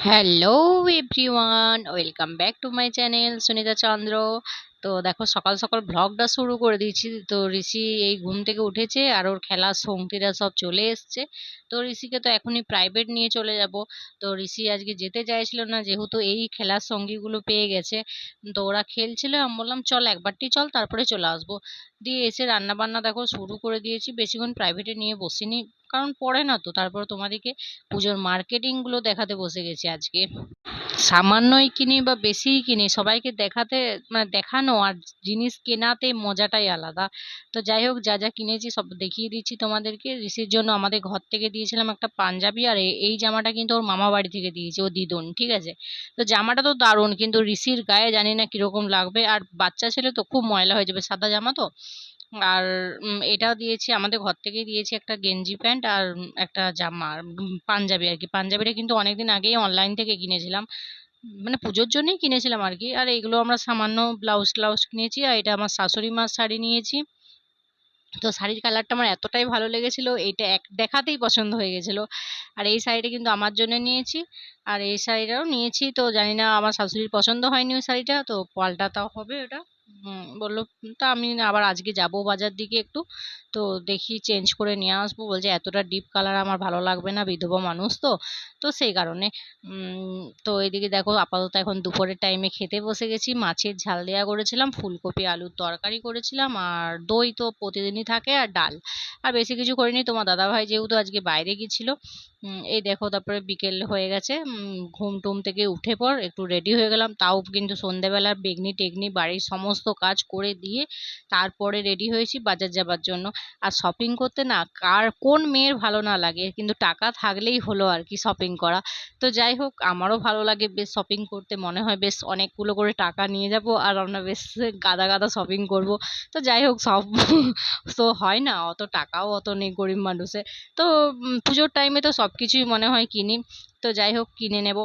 Hello everyone, welcome back to my channel Sunita Chandra. তো দেখো, সকাল সকাল ব্লগটা শুরু করে দিয়েছি। তো ঋষি এই ঘুম থেকে উঠেছে আর ওর খেলার সঙ্গীরা সব চলে এসছে। তো ঋষিকে তো এখনই প্রাইভেট নিয়ে চলে যাব। তো ঋষি আজকে যেতে চাইছিল না, যেহেতু এই খেলার সঙ্গীগুলো পেয়ে গেছে। তো ওরা খেলছিল, আমি বললাম চল একবারটি চল, তারপরে চলে আসবো। দিয়ে এসে রান্না বান্না দেখো শুরু করে দিয়েছি। বেশিক্ষণ প্রাইভেটে নিয়ে বসিনি, কারণ পড়ে না তো। তারপর তোমাদেরকে পুজোর মার্কেটিং গুলো দেখাতে বসে গেছি আজকে। সামান্যই কিনি বা বেশিই কিনি, সবাইকে দেখাতে মানে দেখানো আর জিনিস কেনাতে মজাটাই আলাদা। তো যাই হোক, যা যা কিনেছি সব দেখিয়ে দিচ্ছি তোমাদেরকে। ঋষির জন্য আমাদের ঘর থেকে দিয়েছিলাম একটা পাঞ্জাবি, আর এই জামাটা কিন্তু ওর মামা বাড়ি থেকে দিয়েছে, ও দিদুন, ঠিক আছে। তো জামাটা তো দারুণ, কিন্তু ঋষির গায়ে জানি না কিরকম লাগবে, আর বাচ্চা ছেলে তো খুব ময়লা হয়ে যাবে, সাদা জামা তো। আর এটাও দিয়েছি, আমাদের ঘর থেকেই দিয়েছি একটা গেঞ্জি প্যান্ট আর একটা জামা, পাঞ্জাবি আর কি। পাঞ্জাবিটা কিন্তু অনেকদিন আগেই অনলাইন থেকে কিনেছিলাম, মানে পুজোর জন্যই কিনেছিলাম আর কি। আর এগুলো আমরা সামান্য ব্লাউজ ট্লাউজ কিনেছি, আর এটা আমার শাশুড়ি মার শাড়ি নিয়েছি। তো শাড়ির কালারটা আমার এতটাই ভালো লেগেছিল, এটা এক দেখাতেই পছন্দ হয়ে গেছিল। আর এই শাড়িটা কিন্তু আমার জন্য নিয়েছি, আর এই শাড়িটাও নিয়েছি। তো জানি না, আমার শাশুড়ির পছন্দ হয়নি ওই শাড়িটা, তো পাল্টাতেও হবে ওটা। বললো। তা আমি আবার আজকে যাব বাজার দিকে একটু, তো দেখি চেঞ্জ করে নিয়ে আসবো। বলছে এতটা ডিপ কালার আমার ভালো লাগবে না, বিধবা মানুষ তো। তো সেই কারণে তো এইদিকে দেখো, আপাতত এখন দুপুরের টাইমে খেতে বসে গেছি। মাছের ঝাল দেওয়া করেছিলাম, ফুলকপি আলুর তরকারি করেছিলাম, আর দই তো প্রতিদিনই থাকে, আর ডাল। আর বেশি কিছু করিনি, তোমার দাদাভাই যেহেতু আজকে বাইরে গেছিল। এই দেখো, তারপরে বিকেল হয়ে গেছে। ঘুম টুম থেকে উঠে পর একটু রেডি হয়ে গেলাম, তাও কিন্তু সন্ধেবেলা বেগনি টেগনি বাড়ির সমস্ত কাজ করে দিয়ে তারপরে রেডি হয়েছি বাজার যাবার জন্য। আর শপিং করতে না কার কোন মেয়ের ভালো না লাগে, কিন্তু টাকা থাকলেই হলো আর কি শপিং করা। তো যাই হোক, আমারও ভালো লাগে বেশ শপিং করতে, মনে হয় বেশ অনেকগুলো করে টাকা নিয়ে যাব আর আমরা বেশ গাদা গাদা শপিং করব। তো যাই হোক, সব তো হয় না, অত টাকাও অত নেই গরিব মানুষের। তো পুজোর টাইমে তো সব কিছুই মনে হয় কিনি। তো যাই হোক, কিনে নেব।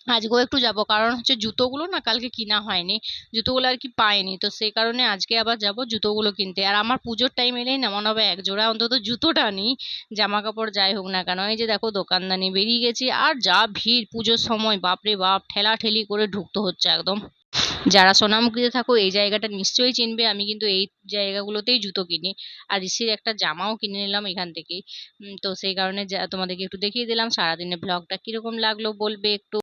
আজকেও একটু যাব, কারণ হচ্ছে জুতোগুলো না কালকে কিনা হয়নি, জুতোগুলো আর কি পাইনি। তো সেই কারণে আজকে আবার যাব জুতোগুলো কিনতে। আর আমার পুজোর টাইম এলেই না মনে হবে এক জোড়া অন্তত জুতোটা নিই, জামা কাপড় যাই হোক না কেন। এই যে দেখো, দোকানদানি বেরিয়ে গেছি, আর যা ভিড় পুজোর সময়, বাপরে বাপ, ঠেলা ঠেলি করে ঢুকতে হচ্ছে একদম। যারা সোনামুখীতে থাকো এই জায়গাটা নিশ্চয়ই চিনবে, আমি কিন্তু এই জায়গাগুলোতেই জুতো কিনি। আর ঋষির একটা জামাও কিনে নিলাম এখান থেকেই। তো সেই কারণে তোমাদেরকে একটু দেখিয়ে দিলাম। সারাদিনের ব্লগটা কিরকম লাগলো বলবে একটু।